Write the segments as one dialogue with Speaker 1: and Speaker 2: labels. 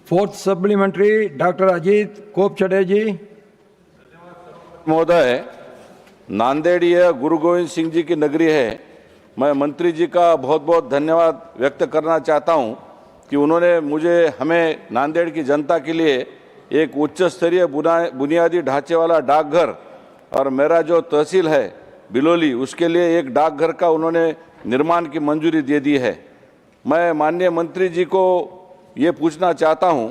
Speaker 1: Fourth supplementary doctor Ajit कोपचडे जी।
Speaker 2: महोदय, नांदेड़ यह गुरु गोविंद सिंह जी की नगरी है। मैं मंत्री जी का बहुत बहुत धन्यवाद व्यक्त करना चाहता हूं कि उन्होंने हमें नांदेड़ की जनता के लिए एक उच्च स्तरीय बुनियादी ढांचे वाला डाकघर और मेरा जो तहसील है बिलोली उसके लिए एक डाकघर का उन्होंने निर्माण की मंजूरी दे दी है। मैं माननीय मंत्री जी को ये पूछना चाहता हूं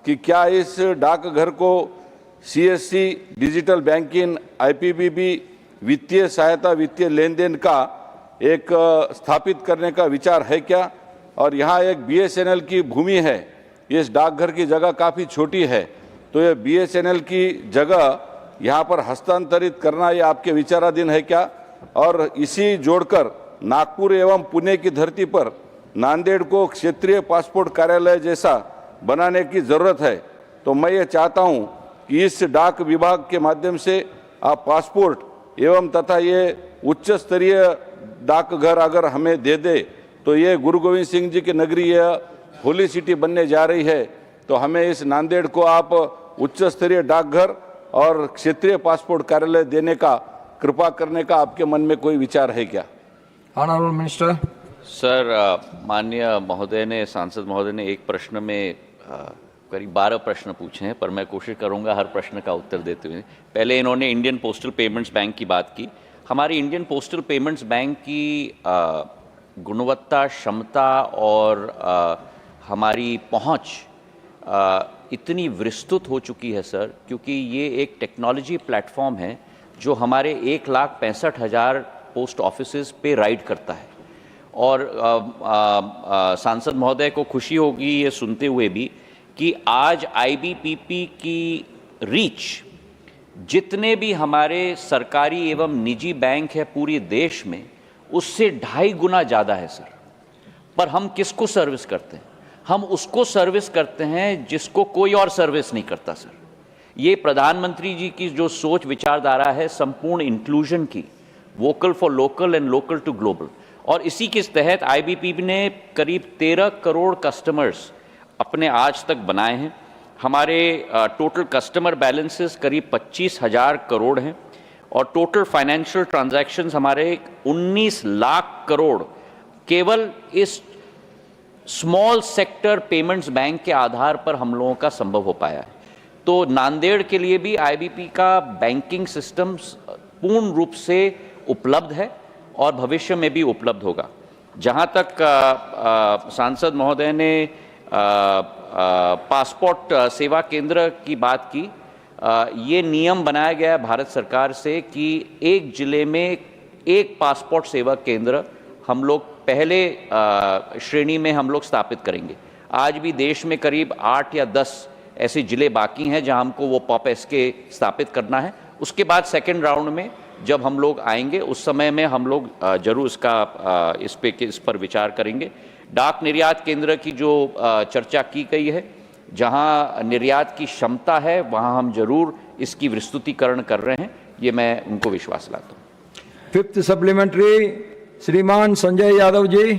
Speaker 2: कि क्या इस डाकघर को सीएससी डिजिटल बैंकिंग आईपीपीबी वित्तीय सहायता वित्तीय लेन देन का एक स्थापित करने का विचार है क्या? और यहाँ एक बीएसएनएल की भूमि है, इस डाकघर की जगह काफ़ी छोटी है, तो ये बीएसएनएल की जगह यहाँ पर हस्तांतरित करना ये आपके विचाराधीन है क्या? और इसी जोड़कर नागपुर एवं पुणे की धरती पर नांदेड़ को क्षेत्रीय पासपोर्ट कार्यालय जैसा बनाने की ज़रूरत है। तो मैं ये चाहता हूँ कि इस डाक विभाग के माध्यम से आप पासपोर्ट एवं तथा ये उच्च स्तरीय डाकघर अगर हमें दे दे तो ये गुरु गोविंद सिंह जी की नगरी यह होली सिटी बनने जा रही है। तो हमें इस नांदेड़ को आप उच्च स्तरीय डाकघर और क्षेत्रीय पासपोर्ट कार्यालय देने का कृपा करने का आपके मन में कोई विचार है क्या?
Speaker 1: Honourable minister.
Speaker 3: सर, माननीय महोदय ने, सांसद महोदय ने एक प्रश्न में करीब 12 प्रश्न पूछे हैं, पर मैं कोशिश करूंगा हर प्रश्न का उत्तर देते हुए। पहले इन्होंने इंडियन पोस्टल पेमेंट्स बैंक की बात की। हमारी इंडियन पोस्टल पेमेंट्स बैंक की गुणवत्ता, क्षमता और हमारी पहुंच इतनी विस्तृत हो चुकी है सर, क्योंकि ये एक टेक्नोलॉजी प्लेटफॉर्म है जो हमारे 1,65,000 पोस्ट ऑफिसेज पे राइड करता है। और सांसद महोदय को खुशी होगी ये सुनते हुए भी कि आज आईबीपीपी की रीच जितने भी हमारे सरकारी एवं निजी बैंक है पूरे देश में, उससे 2.5 गुना ज़्यादा है सर। पर हम किसको सर्विस करते हैं? हम उसको सर्विस करते हैं जिसको कोई और सर्विस नहीं करता सर। ये प्रधानमंत्री जी की जो सोच विचारधारा है संपूर्ण इंक्लूजन की, vocal for local and local to global, और इसी के तहत आईबीपीबी ने करीब 13 करोड़ कस्टमर्स अपने आज तक बनाए हैं। हमारे टोटल कस्टमर बैलेंसेस करीब 25,000 करोड़ हैं और टोटल फाइनेंशियल ट्रांजैक्शंस हमारे 19 लाख करोड़ केवल इस स्मॉल सेक्टर पेमेंट्स बैंक के आधार पर हम लोगों का संभव हो पाया है। तो नांदेड़ के लिए भी आईबीपी का बैंकिंग सिस्टम पूर्ण रूप से उपलब्ध है और भविष्य में भी उपलब्ध होगा। जहाँ तक सांसद महोदय ने पासपोर्ट सेवा केंद्र की बात की, ये नियम बनाया गया है भारत सरकार से कि एक जिले में एक पासपोर्ट सेवा केंद्र हम लोग पहले श्रेणी में हम लोग स्थापित करेंगे। आज भी देश में करीब 8 या 10 ऐसे जिले बाकी हैं जहां हमको वो पॉप एसके स्थापित करना है। उसके बाद सेकेंड राउंड में जब हम लोग आएंगे उस समय में हम लोग जरूर इस पर विचार करेंगे। डाक निर्यात केंद्र की जो चर्चा की गई है, जहां निर्यात की क्षमता है वहां हम जरूर इसकी विस्तृतीकरण कर रहे हैं, ये मैं उनको विश्वास दिलाता हूँ।
Speaker 1: फिफ्थ सप्लीमेंट्री श्रीमान संजय यादव जी।